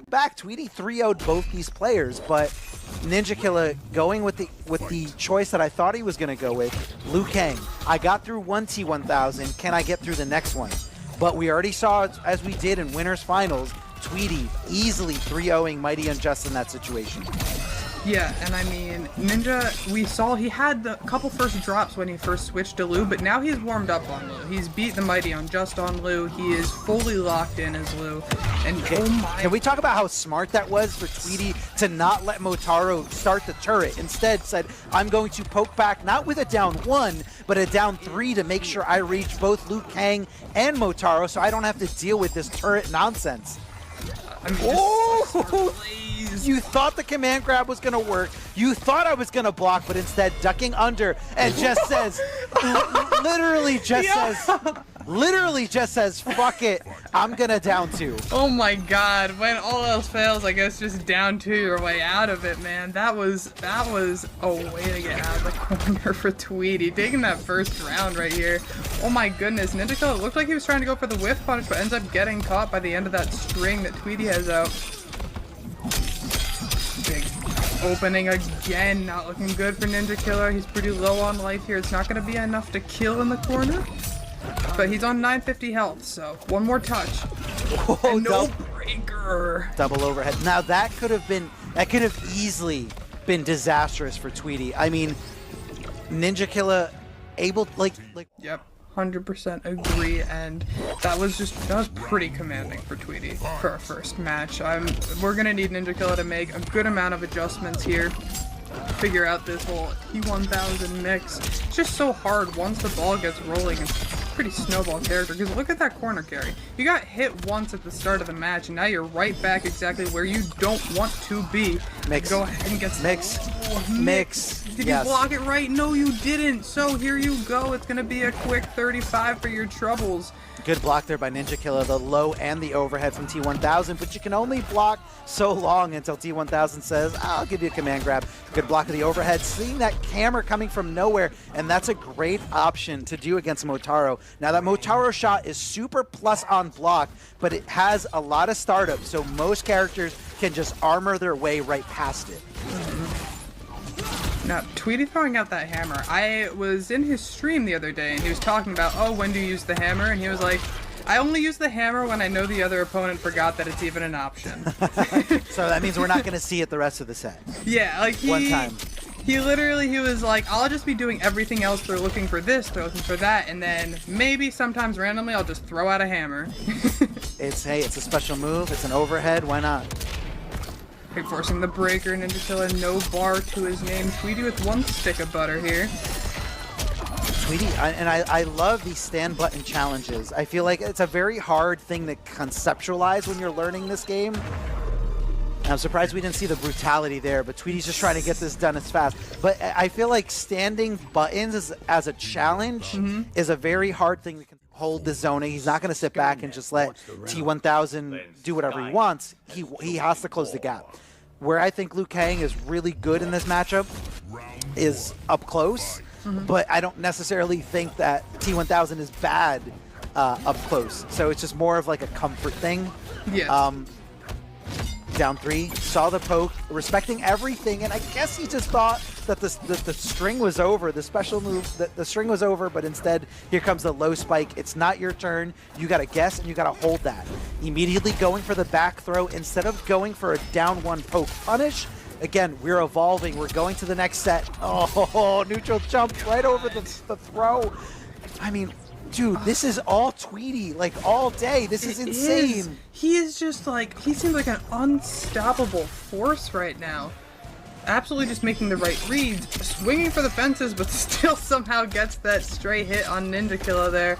back, Tweedy 3-0'd both these players, but Ninjakilla going with the choice that I thought he was going to go with, Liu Kang. I got through one T1000, can I get through the next one? But we already saw, as we did in Winners Finals, Tweedy easily 3-0ing Mighty Unjust in that situation. Yeah, and I mean, Ninja, we saw he had the couple first drops when he first switched to Liu, but now he's warmed up on Liu. He's beat the Mighty Unjust on Liu. He is fully locked in as Liu. And oh my... Can we talk about how smart that was for Tweedy to not let Motaro start the turret? Instead said, I'm going to poke back, not with a down 1, but a down 3 to make sure I reach both Liu Kang and Motaro so I don't have to deal with this turret nonsense. I mean, you thought the command grab was going to work. You thought I was going to block, but instead ducking under and just says, literally just says, fuck it, I'm going to down 2. Oh my god, when all else fails, I guess just down 2 your way out of it, man. That was a way to get out of the corner for Tweedy. Taking that first round right here. Oh my goodness, Ninjakilla looked like he was trying to go for the whiff punish, but ends up getting caught by the end of that string that Tweedy has out. Big opening again, not looking good for Ninjakilla. He's pretty low on life here. It's not going to be enough to kill in the corner, but he's on 950 health, so one more touch. And no breaker. Double overhead. Now that could have easily been disastrous for Tweedy. I mean, Ninjakilla able like. Yep. 100% agree, and that was pretty commanding for Tweedy for our first match. We're gonna need Ninjakilla to make a good amount of adjustments here, figure out this whole T1000 mix. It's just so hard once the ball gets rolling. It's pretty snowball character, because look at that corner carry. You got hit once at the start of the match, and now you're right back exactly where you don't want to be. Mix. Go ahead and get Mix. Did you block it right? No, you didn't. So here you go. It's going to be a quick 35 for your troubles. Good block there by Ninjakilla, the low and the overhead from T1000, but you can only block so long until T1000 says, I'll give you a command grab. Good block of the overhead, seeing that camera coming from nowhere, and that's a great option to do against Motaro. Now that Motaro shot is super plus on block, but it has a lot of startup, so most characters can just armor their way right past it. Now, Tweedy throwing out that hammer. I was in his stream the other day, and he was talking about, oh, when do you use the hammer? And he was like, I only use the hammer when I know the other opponent forgot that it's even an option. So that means we're not going to see it the rest of the set. Yeah, like one time. He was like, I'll just be doing everything else. They're looking for this, they're looking for that, and then maybe sometimes randomly I'll just throw out a hammer. It's a special move. It's an overhead. Why not? Forcing the breaker, Ninjakilla, no bar to his name. Tweedy with one stick of butter here. Tweedy, I love these stand button challenges. I feel like it's a very hard thing to conceptualize when you're learning this game. I'm surprised we didn't see the brutality there, but Tweedy's just trying to get this done as fast. But I feel like standing buttons as a challenge is a very hard thing to hold the zoning. He's not going to sit back and just let T1000 do whatever he wants. He has to close the gap. Where I think Liu Kang is really good in this matchup is up close, but I don't necessarily think that T1000 is bad up close. So it's just more of like a comfort thing. Yeah. Down 3, saw the poke, respecting everything, and I guess he just thought that the string was over, the special move, the string was over, but instead, here comes the low spike. It's not your turn. You gotta guess, and you gotta hold that. Immediately going for the back throw instead of going for a down 1 poke punish. Again, we're evolving. We're going to the next set. Oh, neutral jump right over the throw. I mean, dude, this is all Tweedy, like all day. This is insane. He is just like, he seems like an unstoppable force right now. Absolutely just making the right reads, swinging for the fences, but still somehow gets that stray hit on Ninjakilla there.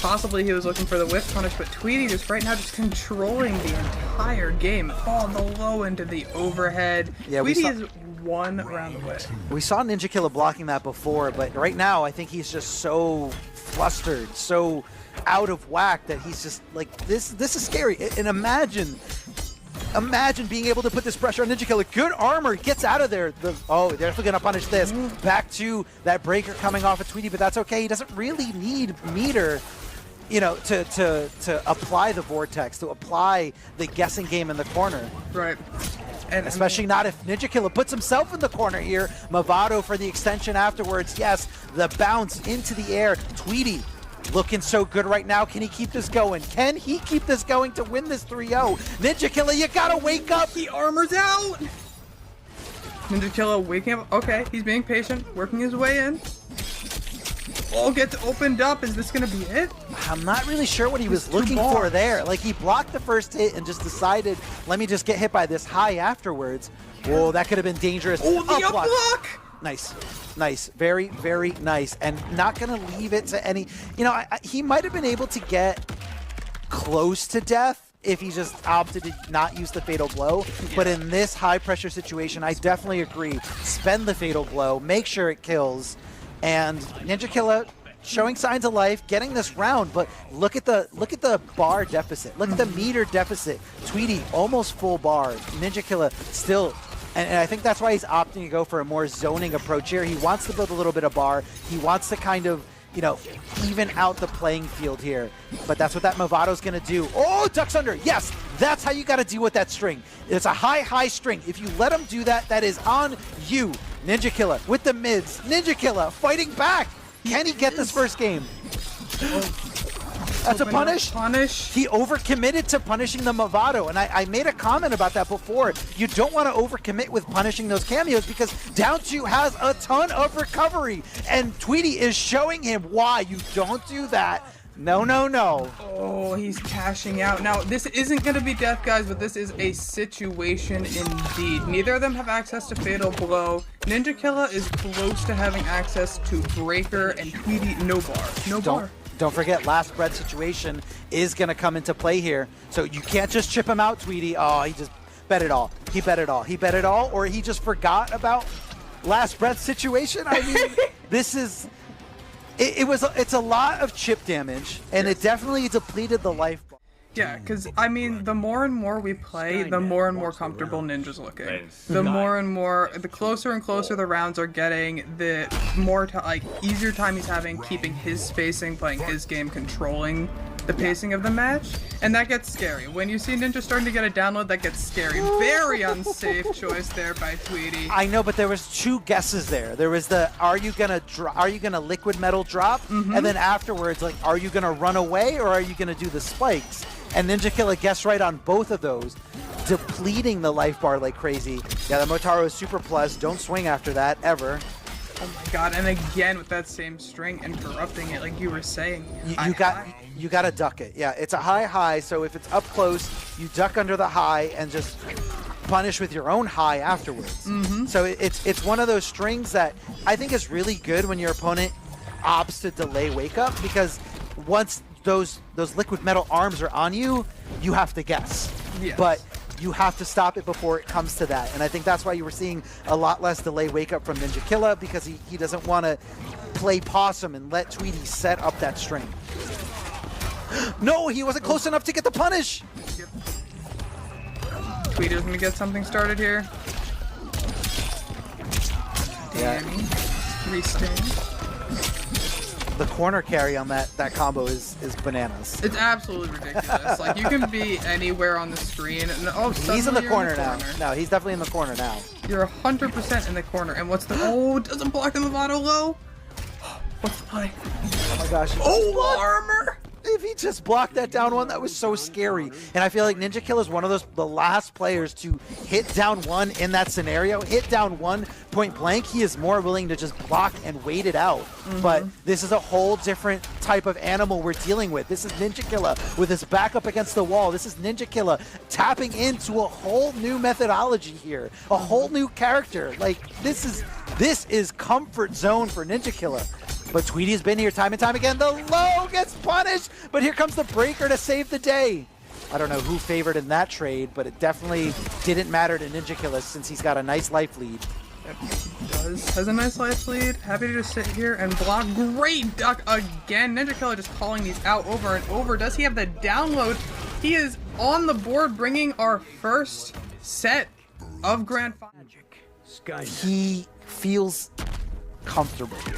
Possibly he was looking for the whiff punish, but Tweedy just right now just controlling the entire game. Oh, the low into the overhead. Yeah, Tweedy is one round away. We saw Ninjakilla blocking that before, but right now I think he's just so flustered, so out of whack that he's just like, this is scary. And imagine being able to put this pressure on Ninjakilla. Good armor, gets out of there. Oh, they're definitely gonna punish this. Back to that breaker coming off of Tweedy, but that's okay. He doesn't really need meter. you know, to apply the vortex, to apply the guessing game in the corner. Right. And Especially not if Ninjakilla puts himself in the corner here. Movado for the extension afterwards. Yes, the bounce into the air. Tweedy looking so good right now. Can he keep this going? Can he keep this going to win this 3-0? Ninjakilla, you gotta wake up. He armors out. Ninjakilla waking up. Okay, he's being patient, working his way in. All gets opened up. Is this gonna be it? I'm not really sure what he was looking for there. Like, he blocked the first hit and just decided, let me just get hit by this high afterwards. Whoa, that could have been dangerous. Oh, the up block! Nice. Nice. Very, very nice. And not going to leave it to any... You know, he might have been able to get close to death if he just opted to not use the Fatal Blow. Yeah. But in this high-pressure situation, I definitely agree. Spend the Fatal Blow. Make sure it kills. And Ninjakilla showing signs of life, getting this round, but look at the bar deficit. Look at the meter deficit. Tweedy almost full bar. Ninjakilla still, and I think that's why he's opting to go for a more zoning approach here. He wants to build a little bit of bar. He wants to kind of, you know, even out the playing field here. But that's what that Movado's gonna do. Oh, ducks under. Yes, that's how you gotta deal with that string. It's a high string. If you let him do that, that is on you. Ninjakilla with the mids. Ninjakilla fighting back. Can he get this first game? That's a punish. He overcommitted to punishing the Movado, and I made a comment about that before. You don't want to overcommit with punishing those cameos because down 2 has a ton of recovery, and Tweedy is showing him why you don't do that. No, no, no. Oh, he's cashing out. Now, this isn't going to be death, guys, but this is a situation indeed. Neither of them have access to Fatal Blow. Ninjakilla is close to having access to Breaker, and Tweedy, no bar. No bar. Don't forget, last breath situation is going to come into play here. So you can't just chip him out, Tweedy. Oh, he just bet it all. He bet it all. He bet it all, or he just forgot about last breath situation. I mean, this is... It's a lot of chip damage, and it definitely depleted the life bar. Yeah, because, I mean, the more and more we play, the more and more comfortable Ninja's looking. The more and more, the closer and closer the rounds are getting, the more, easier time he's having keeping his spacing, playing his game, controlling the pacing of the match, and that gets scary. When you see Ninja starting to get a download, that gets scary. Very unsafe choice there by Tweedy. I know, but there was 2 guesses there. There was the are you gonna liquid metal drop, and then afterwards, like, are you gonna run away or are you gonna do the spikes? And Ninjakilla guessed right on both of those, depleting the life bar like crazy. Yeah, the Motaro is super plus. Don't swing after that ever. Oh my god, and again with that same string and corrupting it like you were saying. You gotta duck it. Yeah, it's a high, so if it's up close, you duck under the high and just punish with your own high afterwards. So it's one of those strings that I think is really good when your opponent opts to delay wake up, because once those liquid metal arms are on you, you have to guess. Yes. But you have to stop it before it comes to that. And I think that's why you were seeing a lot less delay wake up from Ninjakilla, because he doesn't want to play possum and let Tweedy set up that string. No, he wasn't close enough to get the punish. Yep. Tweedy's gonna get something started here. Yeah. Restain. The corner carry on that combo is bananas. It's absolutely ridiculous. Like, you can be anywhere on the screen, and he's in the corner now. No, he's definitely in the corner now. You're 100% in the corner, and what's the... Oh, doesn't block the Movado low? What's the play? Oh my gosh. Oh, armor! If he just blocked that down 1, that was so scary. And I feel like Ninjakilla is one of the last players to hit down 1 in that scenario. Hit down 1 point blank, he is more willing to just block and wait it out. But this is a whole different type of animal we're dealing with. This is Ninjakilla with his back up against the wall. This is Ninjakilla tapping into a whole new methodology here. A whole new character. Like, this is comfort zone for Ninjakilla. But Tweedy's been here time and time again. The low gets punished, but here comes the breaker to save the day. I don't know who favored in that trade, but it definitely didn't matter to Ninjakilla since he's got a nice life lead. Yep, he does. Has a nice life lead. Happy to just sit here and block. Great duck again. Ninjakilla just calling these out over and over. Does he have the download? He is on the board, bringing our first set of Grand Final. He feels comfortable here.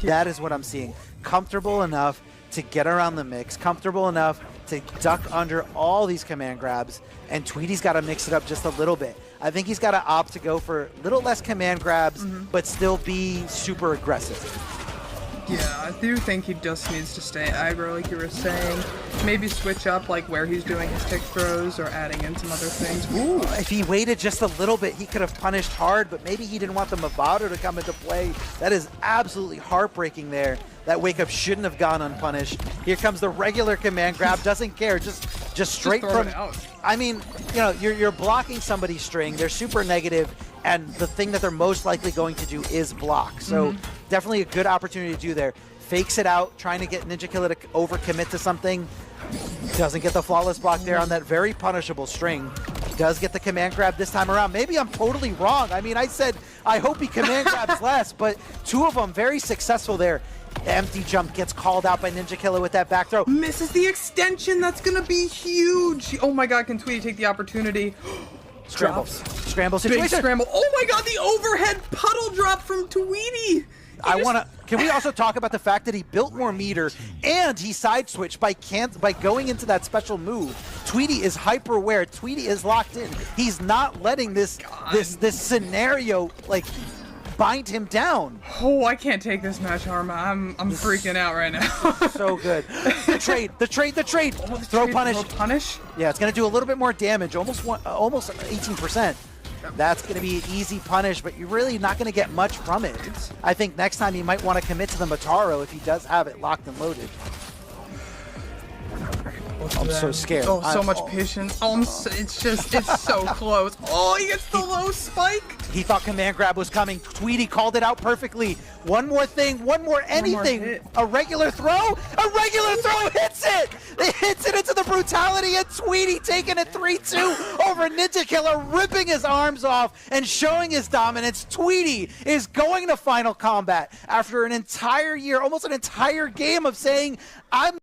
That is what I'm seeing. Comfortable enough to get around the mix, comfortable enough to duck under all these command grabs, and Tweedy's got to mix it up just a little bit. I think he's got to opt to go for a little less command grabs, but still be super aggressive. Yeah, I do think he just needs to stay aggro, like you were saying. Maybe switch up, like, where he's doing his tick throws or adding in some other things. Ooh, if he waited just a little bit, he could have punished hard, but maybe he didn't want the Movado to come into play. That is absolutely heartbreaking there. That wake-up shouldn't have gone unpunished. Here comes the regular command grab, doesn't care, just straight from... it out. I mean, you know, you're blocking somebody's string, they're super negative, and the thing that they're most likely going to do is block. So definitely a good opportunity to do there. Fakes it out, trying to get Ninjakilla to overcommit to something. Doesn't get the flawless block there on that very punishable string. Does get the command grab this time around. Maybe I'm totally wrong. I mean, I said I hope he command grabs less, but two of them very successful there. Empty jump gets called out by Ninjakilla with that back throw. Misses the extension. That's going to be huge. Oh my god, can Tweedy take the opportunity? Scramble. Scramble situation. Big scramble. Oh my god, the overhead puddle drop from Tweedy. Can we also talk about the fact that he built more meter and he side switched by going into that special move? Tweedy is hyper aware. Tweedy is locked in. He's not letting this scenario like bind him down. Oh, I can't take this match, Arma. I'm freaking out right now. So good. The trade. Oh, Throw punish. Throw punish. Yeah, it's gonna do a little bit more damage. Almost 18%. That's going to be an easy punish, but you're really not going to get much from it. I think next time you might want to commit to the Mataro if he does have it locked and loaded. I'm so scared. Oh, so much patience. Oh, it's so close. Oh, he gets the low spike. He thought command grab was coming. Tweedy called it out perfectly. One more thing, one more anything. A regular throw? A regular throw hits it! It hits it into the brutality, and Tweedy taking it 3-2 over Ninjakilla, ripping his arms off and showing his dominance. Tweedy is going to Final Combat after an entire year, almost an entire game of saying, I'm